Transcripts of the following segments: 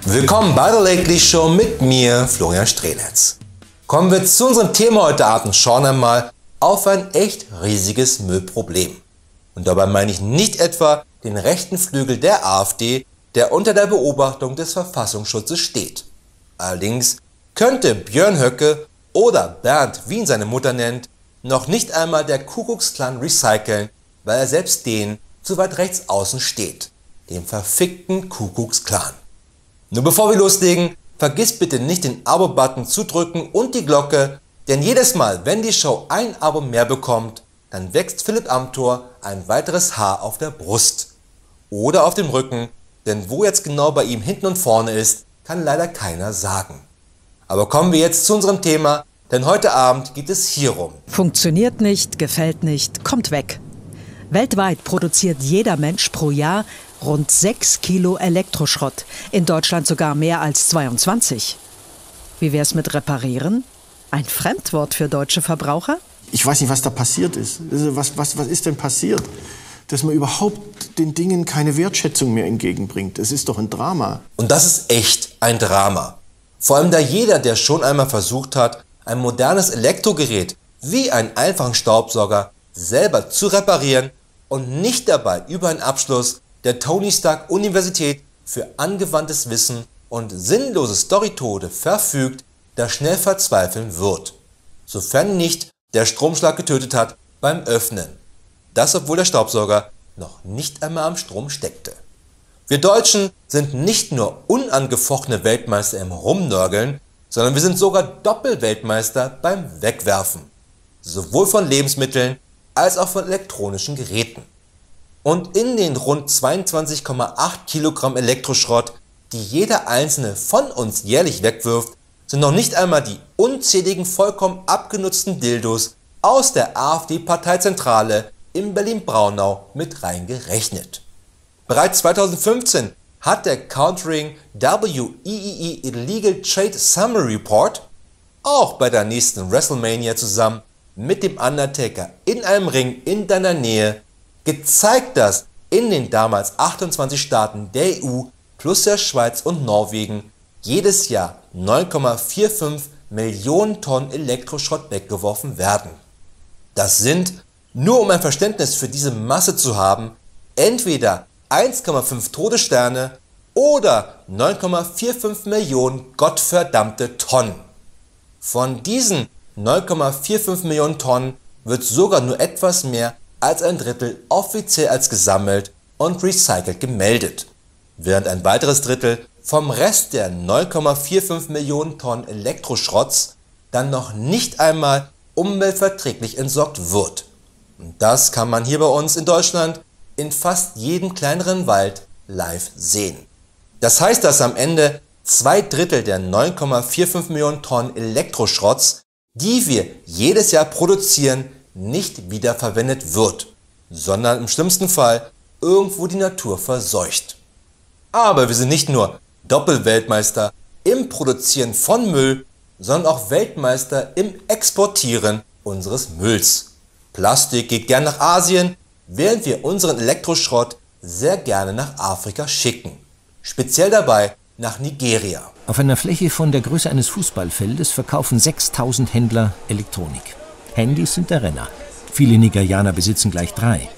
Willkommen bei der Lately Show mit mir, Florian Strehlitz. Kommen wir zu unserem Thema heute Abend und schauen einmal auf ein echt riesiges Müllproblem. Und dabei meine ich nicht etwa den rechten Flügel der AfD, der unter der Beobachtung des Verfassungsschutzes steht. Allerdings könnte Björn Höcke oder Bernd, wie ihn seine Mutter nennt, noch nicht einmal der Ku Klux Klan recyceln, weil er selbst denen zu weit rechts außen steht, dem verfickten Ku Klux Klan. Nur bevor wir loslegen, vergiss bitte nicht den Abo-Button zu drücken und die Glocke, denn jedes Mal, wenn die Show ein Abo mehr bekommt, dann wächst Philipp Amthor ein weiteres Haar auf der Brust. Oder auf dem Rücken, denn wo jetzt genau bei ihm hinten und vorne ist, kann leider keiner sagen. Aber kommen wir jetzt zu unserem Thema, denn heute Abend geht es hierum. Funktioniert nicht, gefällt nicht, kommt weg. Weltweit produziert jeder Mensch pro Jahr rund 6 Kilo Elektroschrott, in Deutschland sogar mehr als 22. Wie wär's mit reparieren? Ein Fremdwort für deutsche Verbraucher? Ich weiß nicht, was da passiert ist. Was ist denn passiert? Dass man überhaupt den Dingen keine Wertschätzung mehr entgegenbringt. Das ist doch ein Drama. Und das ist echt ein Drama. Vor allem da jeder, der schon einmal versucht hat, ein modernes Elektrogerät wie einen einfachen Staubsauger selber zu reparieren und nicht dabei über einen Abschluss der Tony Stark Universität für angewandtes Wissen und sinnlose Storytode verfügt, da schnell verzweifeln wird. Sofern nicht der Stromschlag getötet hat beim Öffnen. Das, obwohl der Staubsauger noch nicht einmal am Strom steckte. Wir Deutschen sind nicht nur unangefochtene Weltmeister im Rumnörgeln, sondern wir sind sogar Doppelweltmeister beim Wegwerfen. Sowohl von Lebensmitteln als auch von elektronischen Geräten. Und in den rund 22,8 Kilogramm Elektroschrott, die jeder einzelne von uns jährlich wegwirft, sind noch nicht einmal die unzähligen vollkommen abgenutzten Dildos aus der AfD-Parteizentrale in Berlin-Braunau mit reingerechnet. Bereits 2015 hat der Countering WEEE Illegal Trade Summary Report auch bei der nächsten WrestleMania zusammen mit dem Undertaker in einem Ring in deiner Nähe gezeigt, dass in den damals 28 Staaten der EU plus der Schweiz und Norwegen jedes Jahr 9,45 Millionen Tonnen Elektroschrott weggeworfen werden. Das sind, nur um ein Verständnis für diese Masse zu haben, entweder 1,5 Todessterne oder 9,45 Millionen gottverdammte Tonnen. Von diesen 9,45 Millionen Tonnen wird sogar nur etwas mehr als ein Drittel offiziell als gesammelt und recycelt gemeldet, während ein weiteres Drittel vom Rest der 9,45 Millionen Tonnen Elektroschrotts dann noch nicht einmal umweltverträglich entsorgt wird. Und das kann man hier bei uns in Deutschland in fast jedem kleineren Wald live sehen. Das heißt, dass am Ende 2/3 der 9,45 Millionen Tonnen Elektroschrotts, die wir jedes Jahr produzieren, nicht wiederverwendet wird, sondern im schlimmsten Fall irgendwo die Natur verseucht. Aber wir sind nicht nur Doppelweltmeister im Produzieren von Müll, sondern auch Weltmeister im Exportieren unseres Mülls. Plastik geht gern nach Asien, während wir unseren Elektroschrott sehr gerne nach Afrika schicken. Speziell dabei nach Nigeria. Auf einer Fläche von der Größe eines Fußballfeldes verkaufen 6000 Händler Elektronik. Handys sind der Renner. Viele Nigerianer besitzen gleich 3.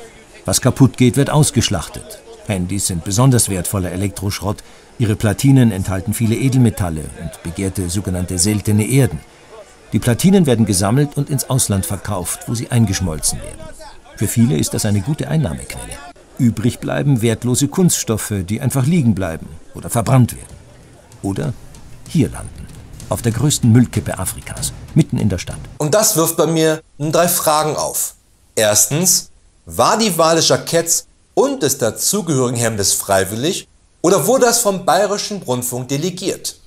Was kaputt geht, wird ausgeschlachtet. Handys sind besonders wertvoller Elektroschrott. Ihre Platinen enthalten viele Edelmetalle und begehrte sogenannte seltene Erden. Die Platinen werden gesammelt und ins Ausland verkauft, wo sie eingeschmolzen werden. Für viele ist das eine gute Einnahmequelle. Übrig bleiben wertlose Kunststoffe, die einfach liegen bleiben oder verbrannt werden. Oder hier landen. Auf der größten Müllkippe Afrikas, mitten in der Stadt. Und das wirft bei mir 3 Fragen auf. Erstens, war die Wahl des Jacketts und des dazugehörigen Hemdes freiwillig oder wurde das vom Bayerischen Rundfunk delegiert?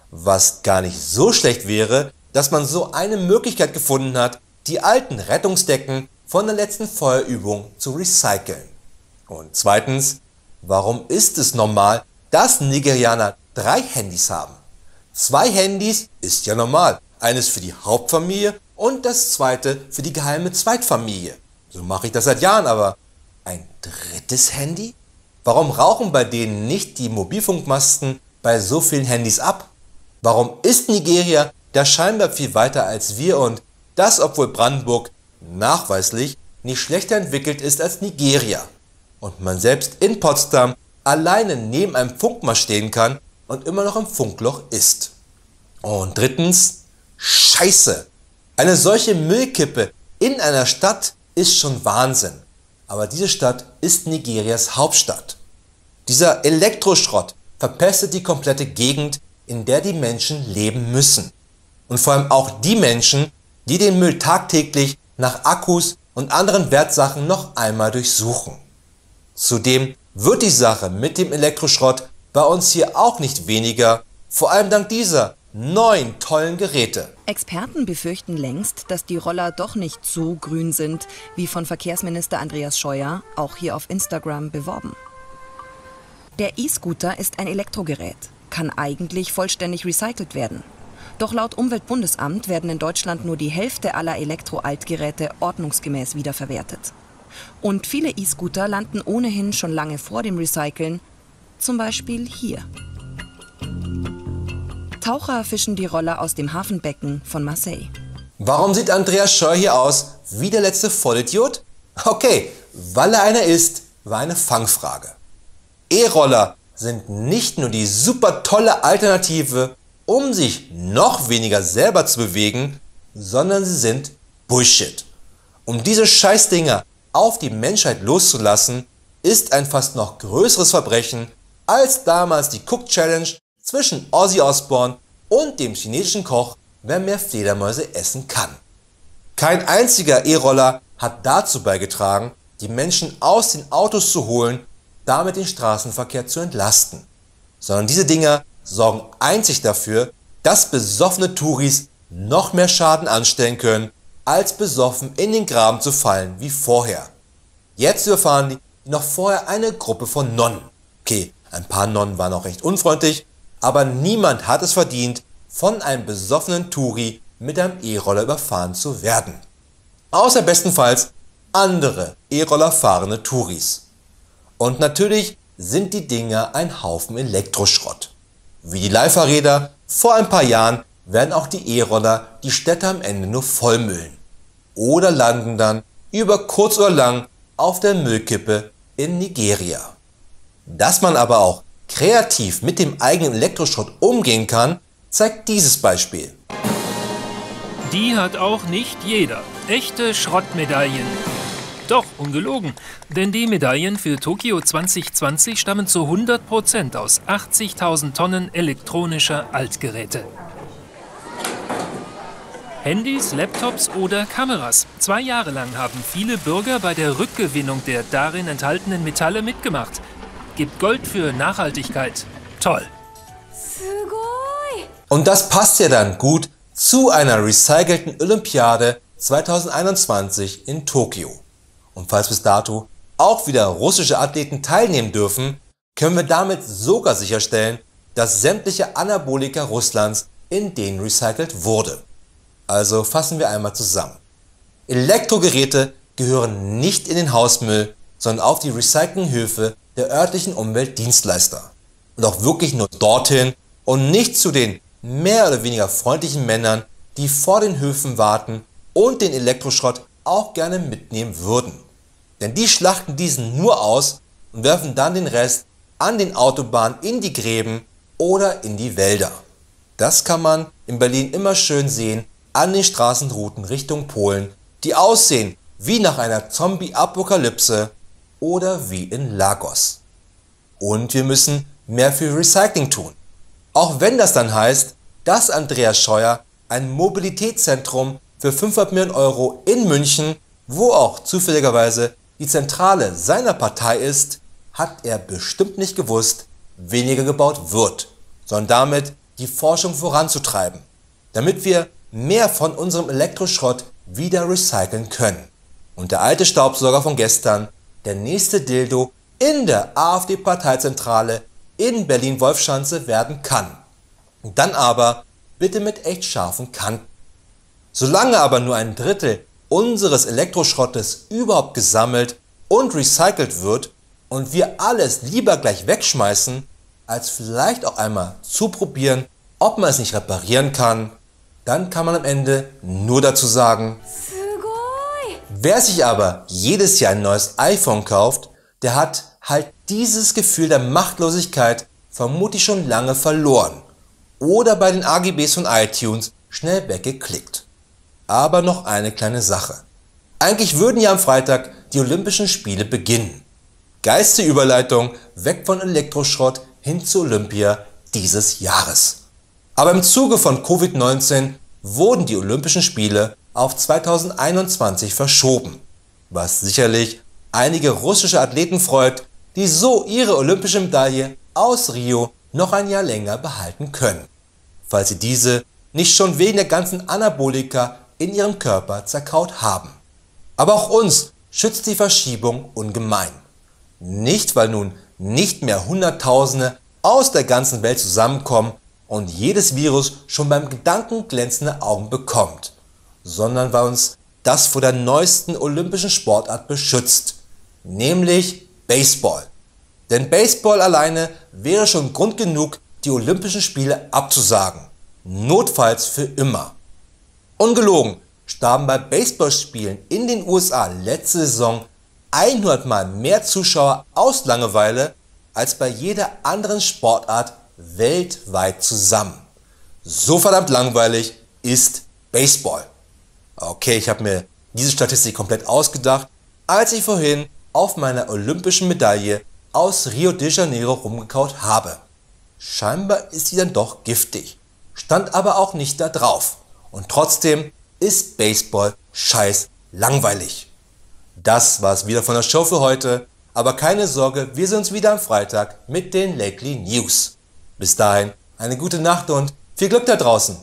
Was gar nicht so schlecht wäre, dass man so eine Möglichkeit gefunden hat, die alten Rettungsdecken von der letzten Feuerübung zu recyceln. Und zweitens, warum ist es normal, dass Nigerianer 3 Handys haben? 2 Handys ist ja normal, eines für die Hauptfamilie und das zweite für die geheime Zweitfamilie. So mache ich das seit Jahren, aber ein drittes Handy? Warum rauchen bei denen nicht die Mobilfunkmasten bei so vielen Handys ab? Warum ist Nigeria da scheinbar viel weiter als wir und das, obwohl Brandenburg nachweislich nicht schlechter entwickelt ist als Nigeria und man selbst in Potsdam alleine neben einem Funkmast stehen kann und immer noch im Funkloch ist? Und drittens, Scheiße! Eine solche Müllkippe in einer Stadt ist schon Wahnsinn. Aber diese Stadt ist Nigerias Hauptstadt. Dieser Elektroschrott verpestet die komplette Gegend, in der die Menschen leben müssen. Und vor allem auch die Menschen, die den Müll tagtäglich nach Akkus und anderen Wertsachen noch einmal durchsuchen. Zudem wird die Sache mit dem Elektroschrott bei uns hier auch nicht weniger, vor allem dank dieser neuen tollen Geräte. Experten befürchten längst, dass die Roller doch nicht so grün sind, wie von Verkehrsminister Andreas Scheuer, auch hier auf Instagram, beworben. Der E-Scooter ist ein Elektrogerät, kann eigentlich vollständig recycelt werden. Doch laut Umweltbundesamt werden in Deutschland nur die Hälfte aller Elektro-Altgeräte ordnungsgemäß wiederverwertet. Und viele E-Scooter landen ohnehin schon lange vor dem Recyceln, zum Beispiel hier. Taucher fischen die Roller aus dem Hafenbecken von Marseille. Warum sieht Andreas Scheuer hier aus wie der letzte Vollidiot? Okay, weil er einer ist, war eine Fangfrage. E-Roller sind nicht nur die super tolle Alternative, um sich noch weniger selber zu bewegen, sondern sie sind Bullshit. Um diese Scheißdinger auf die Menschheit loszulassen, ist ein fast noch größeres Verbrechen als damals die Cook Challenge zwischen Ozzy Osbourne und dem chinesischen Koch, wer mehr Fledermäuse essen kann. Kein einziger E-Roller hat dazu beigetragen, die Menschen aus den Autos zu holen, damit den Straßenverkehr zu entlasten. Sondern diese Dinger sorgen einzig dafür, dass besoffene Touris noch mehr Schaden anstellen können, als besoffen in den Graben zu fallen wie vorher. Jetzt überfahren die noch vorher eine Gruppe von Nonnen. Okay, ein paar Nonnen waren auch recht unfreundlich, aber niemand hat es verdient, von einem besoffenen Touri mit einem E-Roller überfahren zu werden. Außer bestenfalls andere E-Roller fahrende Touris. Und natürlich sind die Dinger ein Haufen Elektroschrott. Wie die Leihfahrräder vor ein paar Jahren werden auch die E-Roller die Städte am Ende nur vollmüllen. Oder landen dann über kurz oder lang auf der Müllkippe in Nigeria. Dass man aber auch kreativ mit dem eigenen Elektroschrott umgehen kann, zeigt dieses Beispiel. Die hat auch nicht jeder. Echte Schrottmedaillen. Doch, ungelogen, denn die Medaillen für Tokio 2020 stammen zu 100% aus 80.000 Tonnen elektronischer Altgeräte. Handys, Laptops oder Kameras. 2 Jahre lang haben viele Bürger bei der Rückgewinnung der darin enthaltenen Metalle mitgemacht. Gibt Gold für Nachhaltigkeit. Toll. Und das passt ja dann gut zu einer recycelten Olympiade 2021 in Tokio. Und falls bis dato auch wieder russische Athleten teilnehmen dürfen, können wir damit sogar sicherstellen, dass sämtliche Anabolika Russlands in denen recycelt wurde. Also fassen wir einmal zusammen. Elektrogeräte gehören nicht in den Hausmüll, sondern auf die Recyclinghöfe der örtlichen Umweltdienstleister. Und auch wirklich nur dorthin und nicht zu den mehr oder weniger freundlichen Männern, die vor den Höfen warten und den Elektroschrott auch gerne mitnehmen würden. Denn die schlachten diesen nur aus und werfen dann den Rest an den Autobahnen in die Gräben oder in die Wälder. Das kann man in Berlin immer schön sehen an den Straßenrouten Richtung Polen, die aussehen wie nach einer Zombie-Apokalypse oder wie in Lagos. Und wir müssen mehr für Recycling tun. Auch wenn das dann heißt, dass Andreas Scheuer ein Mobilitätszentrum für 500 Millionen Euro in München, wo auch zufälligerweise die Zentrale seiner Partei ist, hat er bestimmt nicht gewusst, weniger gebaut wird, sondern damit die Forschung voranzutreiben, damit wir mehr von unserem Elektroschrott wieder recyceln können. Und der alte Staubsauger von gestern, der nächste Dildo in der AfD-Parteizentrale in Berlin-Wolfschanze werden kann. Dann aber bitte mit echt scharfen Kanten. Solange aber nur ein Drittel unseres Elektroschrottes überhaupt gesammelt und recycelt wird und wir alles lieber gleich wegschmeißen, als vielleicht auch einmal zu probieren, ob man es nicht reparieren kann, dann kann man am Ende nur dazu sagen, wer sich aber jedes Jahr ein neues iPhone kauft, der hat halt dieses Gefühl der Machtlosigkeit vermutlich schon lange verloren oder bei den AGBs von iTunes schnell weggeklickt. Aber noch eine kleine Sache. Eigentlich würden ja am Freitag die Olympischen Spiele beginnen. Geilste Überleitung weg von Elektroschrott hin zu Olympia dieses Jahres. Aber im Zuge von Covid-19 wurden die Olympischen Spiele auf 2021 verschoben, was sicherlich einige russische Athleten freut, die so ihre olympische Medaille aus Rio noch ein Jahr länger behalten können, falls sie diese nicht schon wegen der ganzen Anabolika in ihrem Körper zerkaut haben. Aber auch uns schützt die Verschiebung ungemein. Nicht, weil nun nicht mehr Hunderttausende aus der ganzen Welt zusammenkommen und jedes Virus schon beim Gedanken glänzende Augen bekommt, sondern weil uns das vor der neuesten olympischen Sportart beschützt, nämlich Baseball. Denn Baseball alleine wäre schon Grund genug, die Olympischen Spiele abzusagen, notfalls für immer. Ungelogen starben bei Baseballspielen in den USA letzte Saison 100 Mal mehr Zuschauer aus Langeweile als bei jeder anderen Sportart weltweit zusammen. So verdammt langweilig ist Baseball. Okay, ich habe mir diese Statistik komplett ausgedacht, als ich vorhin auf meiner olympischen Medaille aus Rio de Janeiro rumgekaut habe. Scheinbar ist sie dann doch giftig, stand aber auch nicht da drauf. Und trotzdem ist Baseball scheiß langweilig. Das war's wieder von der Show für heute, aber keine Sorge, wir sehen uns wieder am Freitag mit den Lately News. Bis dahin, eine gute Nacht und viel Glück da draußen.